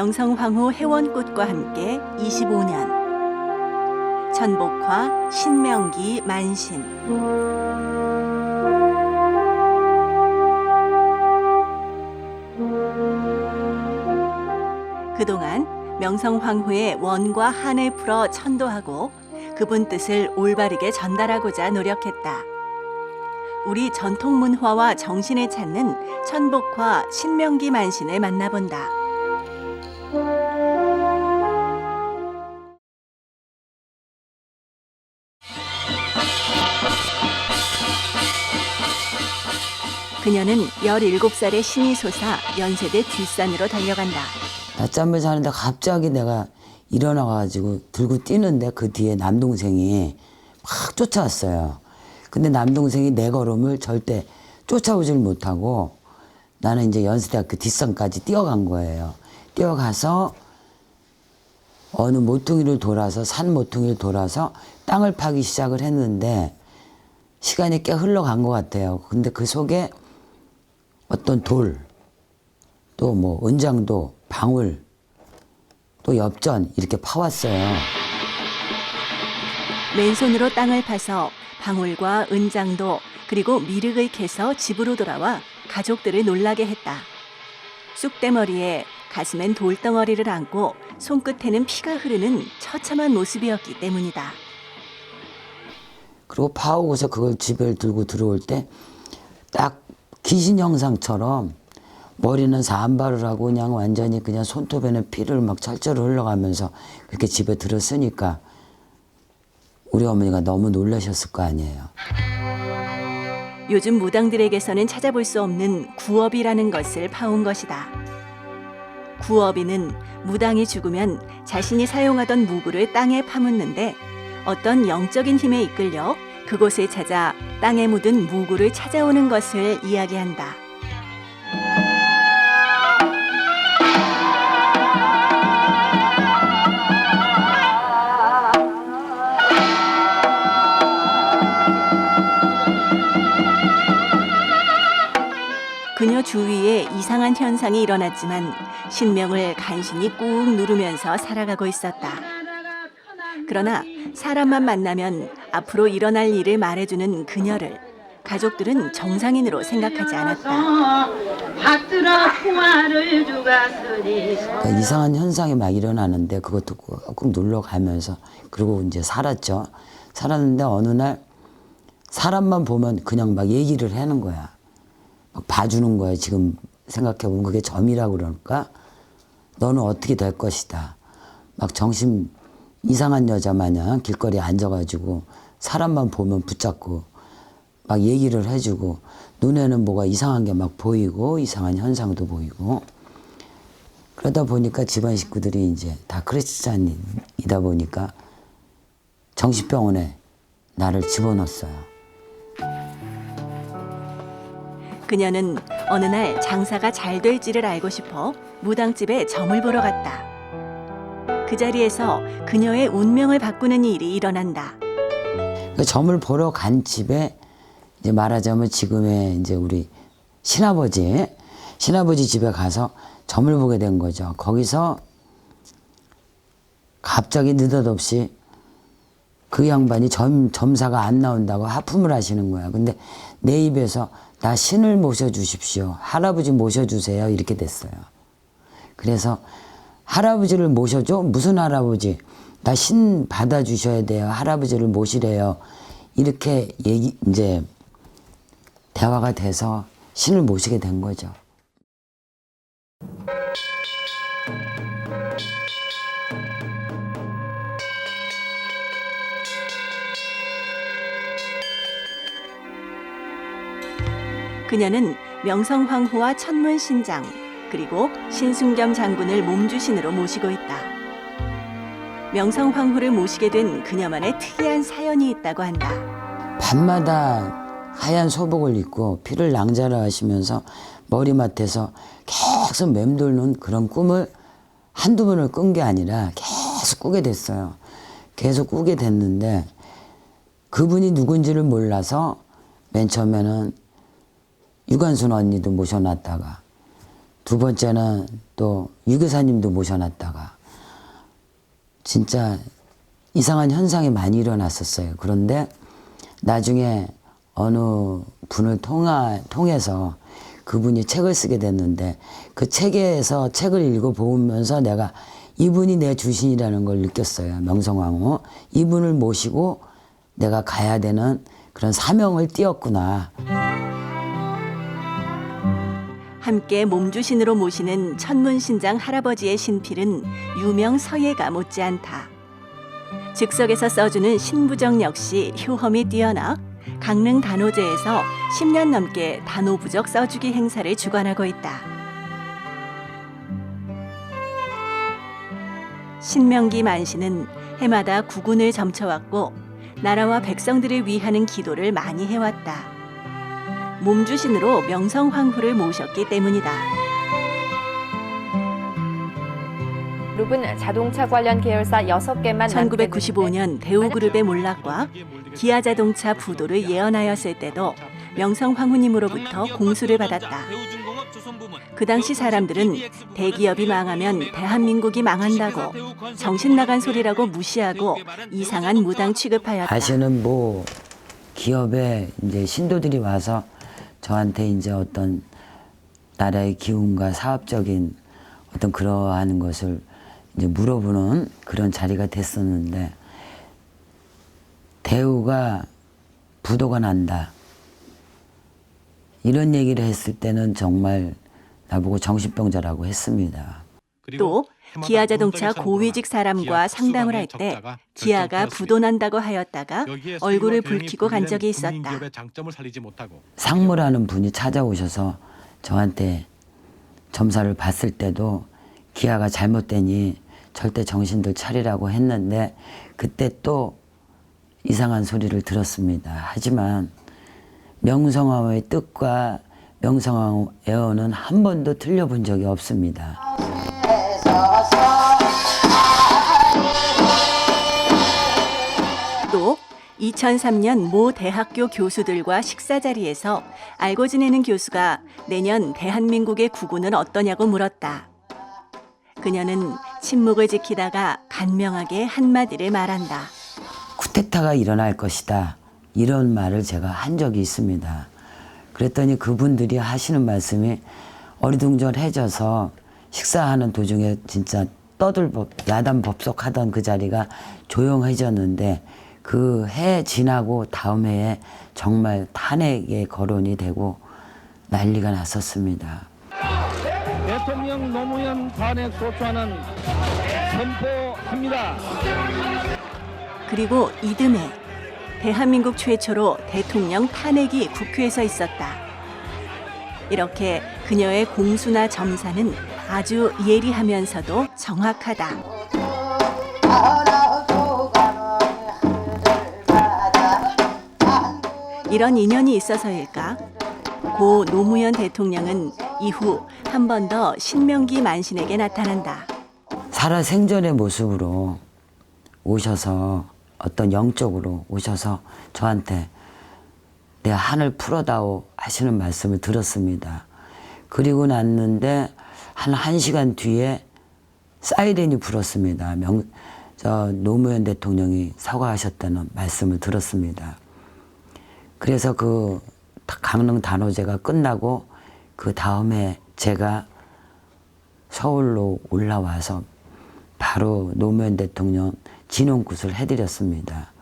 명성황후 해원꽃과 함께 25년 천복화 신명기 만신. 그동안 명성황후의 원과 한을 풀어 천도하고 그분 뜻을 올바르게 전달하고자 노력했다. 우리 전통 문화와 정신을 찾는 천복화 신명기 만신을 만나본다. 그녀는 17살의 신이 솟아 연세대 뒷산으로 달려간다. 낮잠을 자는데 갑자기 내가 일어나가지고 들고 뛰는데 그 뒤에 남동생이 막 쫓아왔어요. 근데 남동생이 내 걸음을 절대 쫓아오질 못하고 나는 이제 연세대학교 뒷산까지 뛰어간 거예요. 뛰어가서 어느 모퉁이를 돌아서 산 모퉁이를 돌아서 땅을 파기 시작을 했는데 시간이 꽤 흘러간 것 같아요. 근데 그 속에 어떤 돌, 또 뭐 은장도, 방울, 또 엽전 이렇게 파왔어요. 맨손으로 땅을 파서 방울과 은장도 그리고 미륵을 캐서 집으로 돌아와 가족들을 놀라게 했다. 쑥대머리에 가슴엔 돌덩어리를 안고 손끝에는 피가 흐르는 처참한 모습이었기 때문이다. 그리고 파오고서 그걸 집에 들고 들어올 때 딱 귀신 형상처럼 머리는 산발을 하고 그냥 완전히 그냥 손톱에는 피를 막 철철 흘러가면서 그렇게 집에 들었으니까 우리 어머니가 너무 놀라셨을 거 아니에요. 요즘 무당들에게서는 찾아볼 수 없는 구업이라는 것을 파온 것이다. 구업이는 무당이 죽으면 자신이 사용하던 무구를 땅에 파묻는데 어떤 영적인 힘에 이끌려 그곳에 찾아 땅에 묻은 무구를 찾아오는 것을 이야기한다. 그녀 주위에 이상한 현상이 일어났지만 신명을 간신히 꾹 누르면서 살아가고 있었다. 그러나 사람만 만나면 앞으로 일어날 일을 말해주는 그녀를 가족들은 정상인으로 생각하지 않았다. 그러니까 이상한 현상이 막 일어나는데 그것도 꾹꾹 눌러가면서 그리고 이제 살았죠. 살았는데 어느 날 사람만 보면 그냥 막 얘기를 하는 거야. 막 봐주는 거야. 지금 생각해보면 그게 점이라고 그러니까 너는 어떻게 될 것이다. 막 정신 이상한 여자 마냥 길거리에 앉아가지고 사람만 보면 붙잡고 막 얘기를 해주고 눈에는 뭐가 이상한 게 막 보이고 이상한 현상도 보이고 그러다 보니까 집안 식구들이 이제 다 크리스찬이다 보니까 정신병원에 나를 집어넣었어요. 그녀는 어느 날 장사가 잘 될지를 알고 싶어 무당집에 점을 보러 갔다. 그 자리에서 그녀의 운명을 바꾸는 일이 일어난다. 그 점을 보러 간 집에 이제 말하자면 지금의 이제 우리 신아버지 집에 가서 점을 보게 된 거죠. 거기서 갑자기 느닷없이 그 양반이 점사가 안 나온다고 하품을 하시는 거야. 근데 내 입에서 나 신을 모셔주십시오. 할아버지 모셔주세요. 이렇게 됐어요. 그래서 할아버지를 모셔줘? 무슨 할아버지? 나 신 받아주셔야 돼요. 할아버지를 모시래요. 이렇게 이제 대화가 돼서 신을 모시게 된 거죠. 그녀는 명성황후와 천문신장 그리고 신승겸 장군을 몸주신으로 모시고 있다. 명성황후를 모시게 된 그녀만의 특이한 사연이 있다고 한다. 밤마다 하얀 소복을 입고 피를 낭자라 하시면서 머리맡에서 계속 맴돌는 그런 꿈을 한두 번을 꾼 게 아니라 계속 꾸게 됐어요. 계속 꾸게 됐는데 그분이 누군지를 몰라서 맨 처음에는 유관순 언니도 모셔놨다가 두 번째는 또 유교사님도 모셔놨다가 진짜 이상한 현상이 많이 일어났었어요. 그런데 나중에 어느 분을 통해서 그분이 책을 쓰게 됐는데 그 책에서 책을 읽어보면서 내가 이분이 내 주신이라는 걸 느꼈어요. 명성황후. 이분을 모시고 내가 가야 되는 그런 사명을 띄었구나. 함께 몸주신으로 모시는 천문신장 할아버지의 신필은 유명 서예가 못지않다. 즉석에서 써주는 신부정 역시 효험이 뛰어나 강릉 단오제에서 10년 넘게 단오부적 써주기 행사를 주관하고 있다. 신명기 만시는 해마다 구군을 점쳐왔고 나라와 백성들을 위하는 기도를 많이 해왔다. 몸주신으로 명성황후를 모셨기 때문이다. 그룹은 자동차 관련 계열사 6개만 1995년 대우그룹의 몰락과 기아자동차 부도를 예언하였을 때도 명성황후님으로부터 공수를 받았다. 그 당시 사람들은 대기업이 망하면 대한민국이 망한다고 정신 나간 소리라고 무시하고 이상한 무당 취급하였다. 다시는 뭐 기업에 이제 신도들이 와서 저한테 이제 어떤 나라의 기운과 사업적인 어떤 그러한 것을 이제 물어보는 그런 자리가 됐었는데 대우가 부도가 난다. 이런 얘기를 했을 때는 정말 나보고 정신병자라고 했습니다. 또 기아자동차 고위직 사람과 상담을 할 때 기아가 부도난다고 하였다가 얼굴을 붉히고 간 적이 있었다. 상무라는 분이 찾아오셔서 저한테 점사를 봤을 때도 기아가 잘못되니 절대 정신들 차리라고 했는데 그때 또 이상한 소리를 들었습니다. 하지만 명성황후의 뜻과 명성황후 애언은 한 번도 틀려본 적이 없습니다. 또 2003년 모 대학교 교수들과 식사 자리에서 알고 지내는 교수가 내년 대한민국의 국운은 어떠냐고 물었다. 그녀는 침묵을 지키다가 간명하게 한마디를 말한다. 쿠데타가 일어날 것이다. 이런 말을 제가 한 적이 있습니다. 그랬더니 그분들이 하시는 말씀이 어리둥절해져서 식사하는 도중에 진짜 야단 법석하던 그 자리가 조용해졌는데 그 해 지나고 다음 해에 정말 탄핵의 거론이 되고 난리가 났었습니다. 대통령 노무현 탄핵 소추안은 선포합니다. 그리고 이듬해 대한민국 최초로 대통령 탄핵이 국회에서 있었다. 이렇게 그녀의 공수나 점사는 아주 예리하면서도 정확하다. 이런 인연이 있어서일까? 고 노무현 대통령은 이후 한 번 더 신명기 만신에게 나타난다. 살아생전의 모습으로 오셔서 어떤 영적으로 오셔서 저한테 내 한을 풀어다오 하시는 말씀을 들었습니다. 그리고 났는데 한 1시간 뒤에 사이렌이 불었습니다. 노무현 대통령이 사과하셨다는 말씀을 들었습니다. 그래서 그 강릉 단오제가 끝나고 그 다음에 제가 서울로 올라와서 바로 노무현 대통령 진홍굿을 해드렸습니다.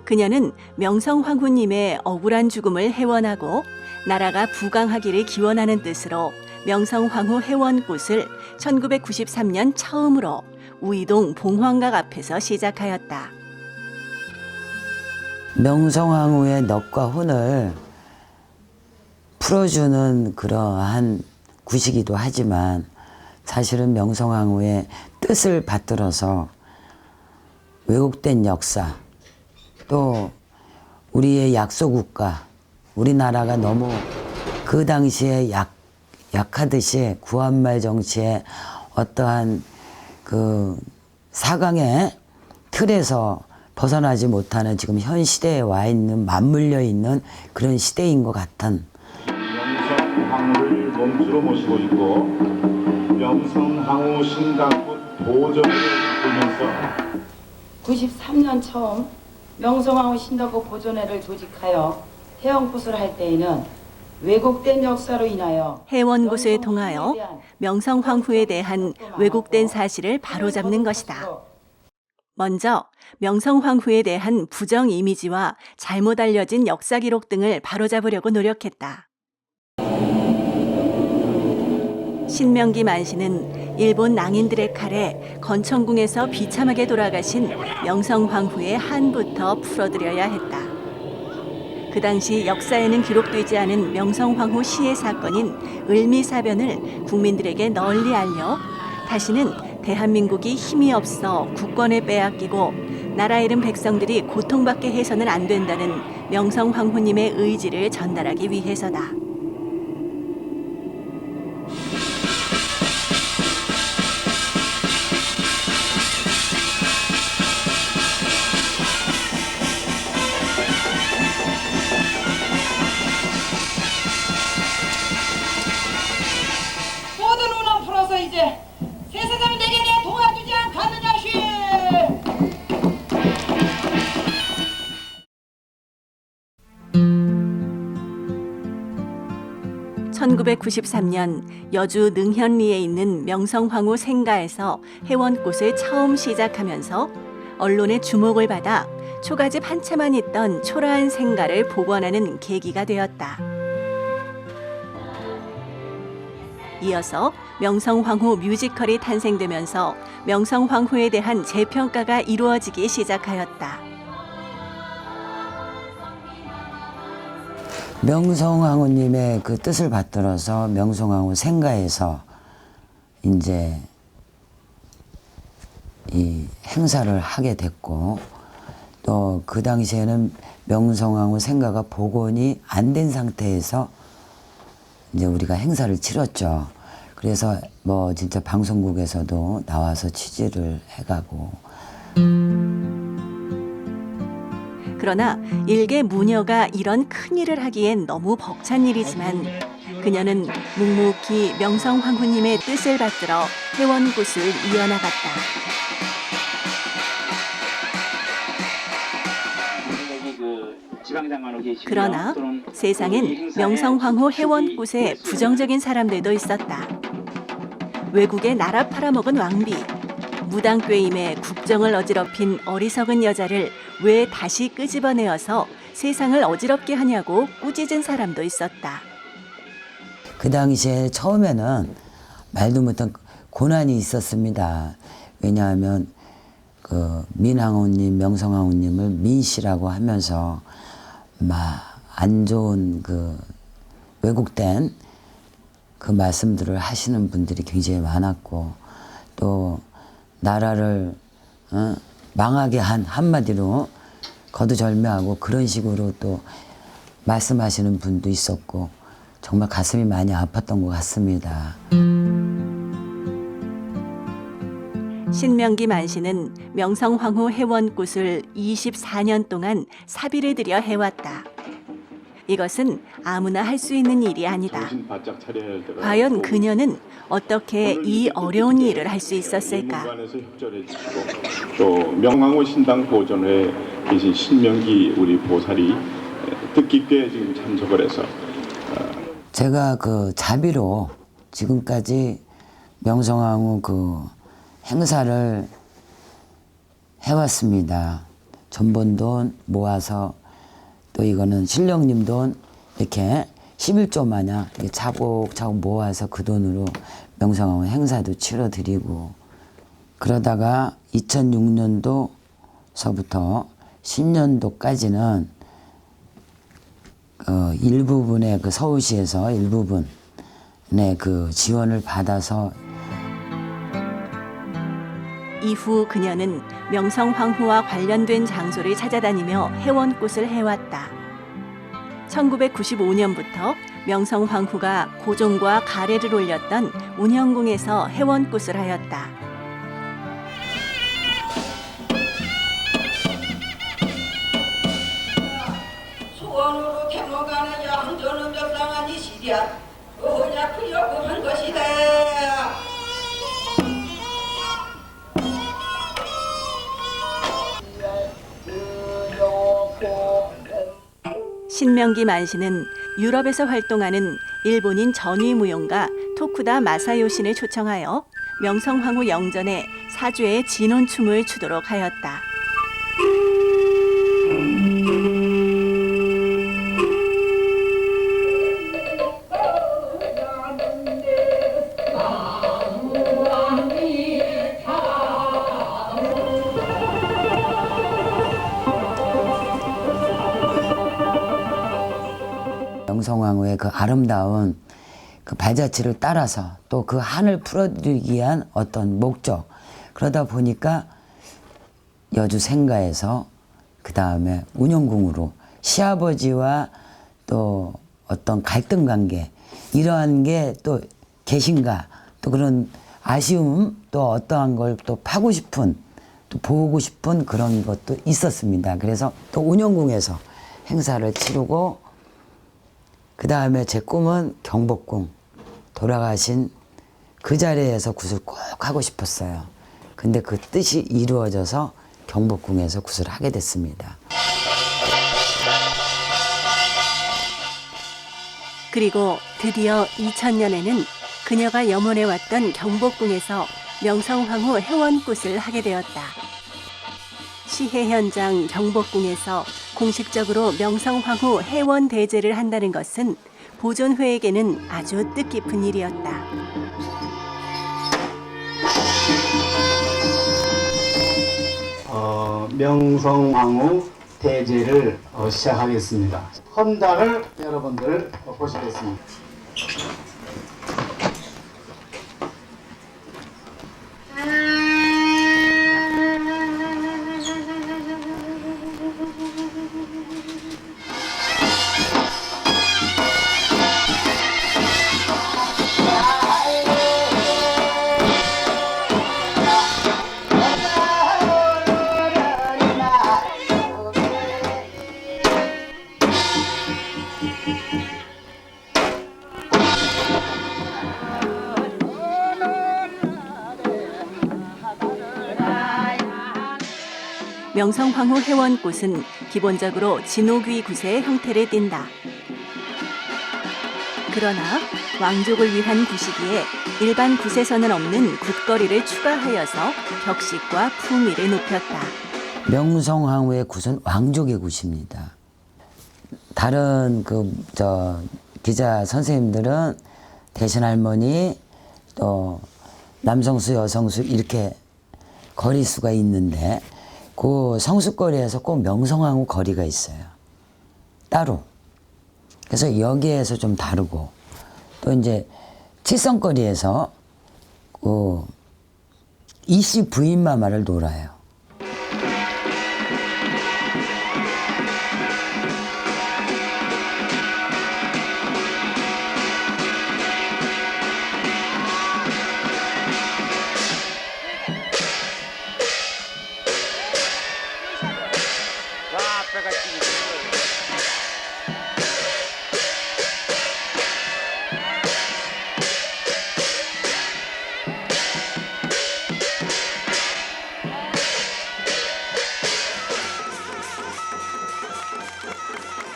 그녀는 명성황후님의 억울한 죽음을 회원하고 나라가 부강하기를 기원하는 뜻으로 명성황후 회원굿을 1993년 처음으로 우이동 봉황각 앞에서 시작하였다. 명성황후의 넋과 혼을 풀어주는 그러한 굿이기도 하지만 사실은 명성황후의 뜻을 받들어서 왜곡된 역사, 또 우리의 약소국가, 우리나라가 너무 그 당시에 약하듯이 구한말 정치에 어떠한 그 사강에 틀에서 벗어나지 못하는 지금 현 시대에 와 있는 맞물려 있는 그런 시대인 것 같은 명성황후를 몸주로 모시고 있고 명성황후 신당군 보전을 보면서 93년 처음 명성황후 신덕국 보존회를 조직하여 해원굿을 할 때에는 왜곡된 역사로 인하여 해원굿을 통하여 명성황후에 대한 왜곡된 사실을 바로잡는 것이다. 먼저 명성황후에 대한 부정 이미지와 잘못 알려진 역사 기록 등을 바로잡으려고 노력했다. 신명기 만시는 일본 낭인들의 칼에 건천궁에서 비참하게 돌아가신 명성황후의 한부터 풀어드려야 했다. 그 당시 역사에는 기록되지 않은 명성황후 시해 사건인 을미사변을 국민들에게 널리 알려 다시는 대한민국이 힘이 없어 국권을 빼앗기고 나라 잃은 백성들이 고통받게 해서는 안 된다는 명성황후님의 의지를 전달하기 위해서다. 모든 운원 풀어서 이제 세세상 내게 내 도와주지 않겠느냐시. 1993년 여주 능현리에 있는 명성황후 생가에서 해원꽃을 처음 시작하면서 언론의 주목을 받아 초가집 한 채만 있던 초라한 생가를 복원하는 계기가 되었다. 이어서 명성황후 뮤지컬이 탄생되면서 명성황후에 대한 재평가가 이루어지기 시작하였다. 명성황후님의 그 뜻을 받들어서 명성황후 생가에서 이제 이 행사를 하게 됐고 또 그 당시에는 명성황후 생가가 복원이 안 된 상태에서 이제 우리가 행사를 치렀죠. 그래서 뭐 진짜 방송국에서도 나와서 취재를 해가고. 그러나 일개 무녀가 이런 큰 일을 하기엔 너무 벅찬 일이지만 그녀는 묵묵히 명성황후님의 뜻을 받들어 해원굿을 이어나갔다. 그러나 세상엔 명성황후 해원굿에 부정적인 사람들도 있었다. 외국에 나라 팔아먹은 왕비, 무당꾀임에 국정을 어지럽힌 어리석은 여자를 왜 다시 끄집어내어서 세상을 어지럽게 하냐고 꾸짖은 사람도 있었다. 그 당시에 처음에는 말도 못한 고난이 있었습니다. 왜냐하면 그 민황후님, 명성황후님을 민씨라고 하면서 막 안 좋은 그 왜곡된 그 말씀들을 하시는 분들이 굉장히 많았고 또 나라를 망하게 한 한마디로 거두절미하고 그런 식으로 또 말씀하시는 분도 있었고 정말 가슴이 많이 아팠던 것 같습니다. 신명기 만시는 명성황후 해원굿을 24년 동안 사비를 들여 해왔다. 이것은 아무나 할 수 있는 일이 아니다. 과연 그녀는 어떻게 이 어려운 일을 할 수 있었을까? 또 명황후 신당 보존회에 계신 신명기 우리 보살이 뜻깊게 지금 참석을 해서 제가 그 자비로 지금까지 명성황후 그 행사를 해왔습니다. 전번돈 모아서 또 이거는 신령님 돈 이렇게 11조 마냥 차곡차곡 모아서 그 돈으로 명성황후 행사도 치러드리고 그러다가 2006년도서부터 10년도까지는 일부분의 그 서울시에서 일부분의 그 지원을 받아서 이후 그녀는 명성황후와 관련된 장소를 찾아다니며 해원굿을 해왔다. 1995년부터 명성황후가 고종과 가래를 올렸던 운영궁에서 해원굿을 하였다. 행어가는 양조는 벽상한 이 시리야 어냐 그려고 한 것이다. 신명기 만시는 유럽에서 활동하는 일본인 전위무용가 토쿠다 마사요신을 초청하여 명성황후 영전에 사주의 진혼춤을 추도록 하였다. 명성황후의 그 아름다운 그 발자취를 따라서 또 그 한을 풀어드리기 위한 어떤 목적, 그러다 보니까 여주 생가에서 그 다음에 운영궁으로 시아버지와 또 어떤 갈등 관계 이러한 게 또 계신가, 또 그런 아쉬움, 또 어떠한 걸 또 파고 싶은, 또 보고 싶은 그런 것도 있었습니다. 그래서 또 운영궁에서 행사를 치르고, 그 다음에 제 꿈은 경복궁, 돌아가신 그 자리에서 굿을 꼭 하고 싶었어요. 근데 그 뜻이 이루어져서 경복궁에서 굿을 하게 됐습니다. 그리고 드디어 2000년에는 그녀가 염원해왔던 경복궁에서 명성황후 회원굿을 하게 되었다. 시해 현장 경복궁에서 공식적으로 명성황후 회원 대제를 한다는 것은 보존회에게는 아주 뜻깊은 일이었다. 명성황후 대제를 시작하겠습니다. 헌달을 여러분들 보시겠습니다. 명성황후 회원굿은 기본적으로 진호귀 굿의 형태를 띈다. 그러나 왕족을 위한 굿이기에 일반 굿에서는 없는 굿거리를 추가하여서 격식과 품위를 높였다. 명성황후의 굿은 왕족의 굿입니다. 다른 기자 선생님들은 대신할머니, 또 남성수, 여성수 이렇게 거리수가 있는데, 그 성수거리에서 꼭 명성황후 거리가 있어요. 따로. 그래서 여기에서 좀 다르고, 또 이제 칠성거리에서 그 이씨 부인마마를 놀아요.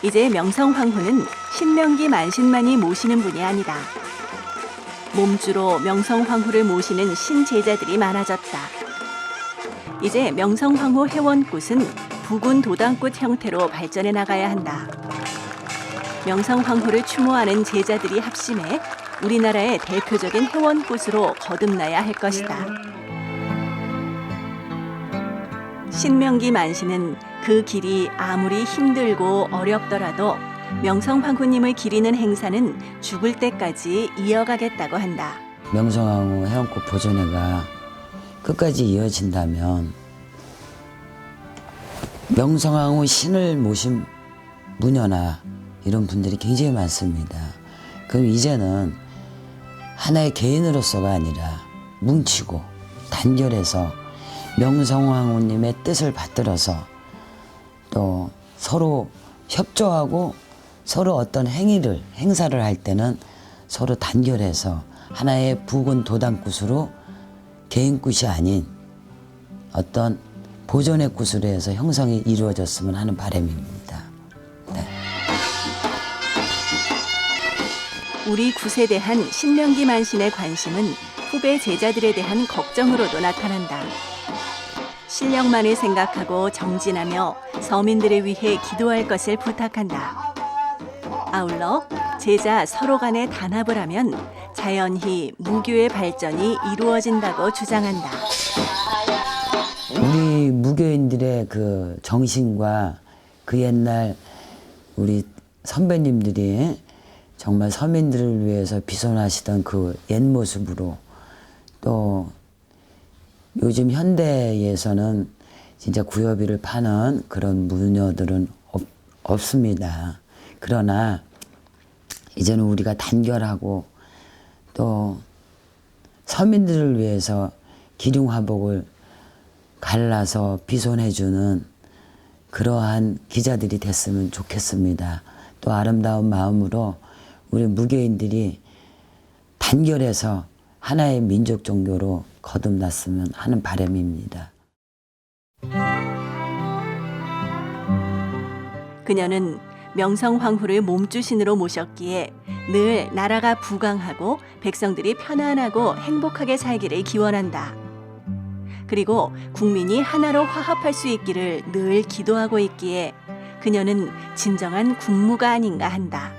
이제 명성황후는 신명기 만신만이 모시는 분이 아니다. 몸주로 명성황후를 모시는 신제자들이 많아졌다. 이제 명성황후 회원굿은 부군 도당굿 형태로 발전해 나가야 한다. 명성황후를 추모하는 제자들이 합심해 우리나라의 대표적인 회원굿으로 거듭나야 할 것이다. 신명기 만시는 그 길이 아무리 힘들고 어렵더라도 명성황후님을 기리는 행사는 죽을 때까지 이어가겠다고 한다. 명성황후 회원꽃 보존회가 끝까지 이어진다면 명성황후 신을 모신 무녀나 이런 분들이 굉장히 많습니다. 그럼 이제는 하나의 개인으로서가 아니라 뭉치고 단결해서 명성황후님의 뜻을 받들어서 또 서로 협조하고 서로 어떤 행사를 할 때는 서로 단결해서 하나의 부군 도당굿으로 개인굿이 아닌 어떤 보존의 굿으로 해서 형성이 이루어졌으면 하는 바람입니다. 네. 우리 굿에 대한 신명기 만신의 관심은 후배 제자들에 대한 걱정으로도 나타난다. 실력만을 생각하고 정진하며 서민들을 위해 기도할 것을 부탁한다. 아울러 제자 서로 간에 단합을 하면 자연히 무교의 발전이 이루어진다고 주장한다. 우리 무교인들의 그 정신과 그 옛날 우리 선배님들이 정말 서민들을 위해서 비선하시던 그 옛 모습으로 또 요즘 현대에서는 진짜 구여비를 파는 그런 무녀들은 없습니다. 그러나 이제는 우리가 단결하고 또 서민들을 위해서 기륭화복을 갈라서 비손해주는 그러한 기자들이 됐으면 좋겠습니다. 또 아름다운 마음으로 우리 무교인들이 단결해서 하나의 민족 종교로 거듭났으면 하는 바람입니다. 그녀는 명성황후를 몸주신으로 모셨기에 늘 나라가 부강하고 백성들이 편안하고 행복하게 살기를 기원한다. 그리고 국민이 하나로 화합할 수 있기를 늘 기도하고 있기에 그녀는 진정한 국무가 아닌가 한다.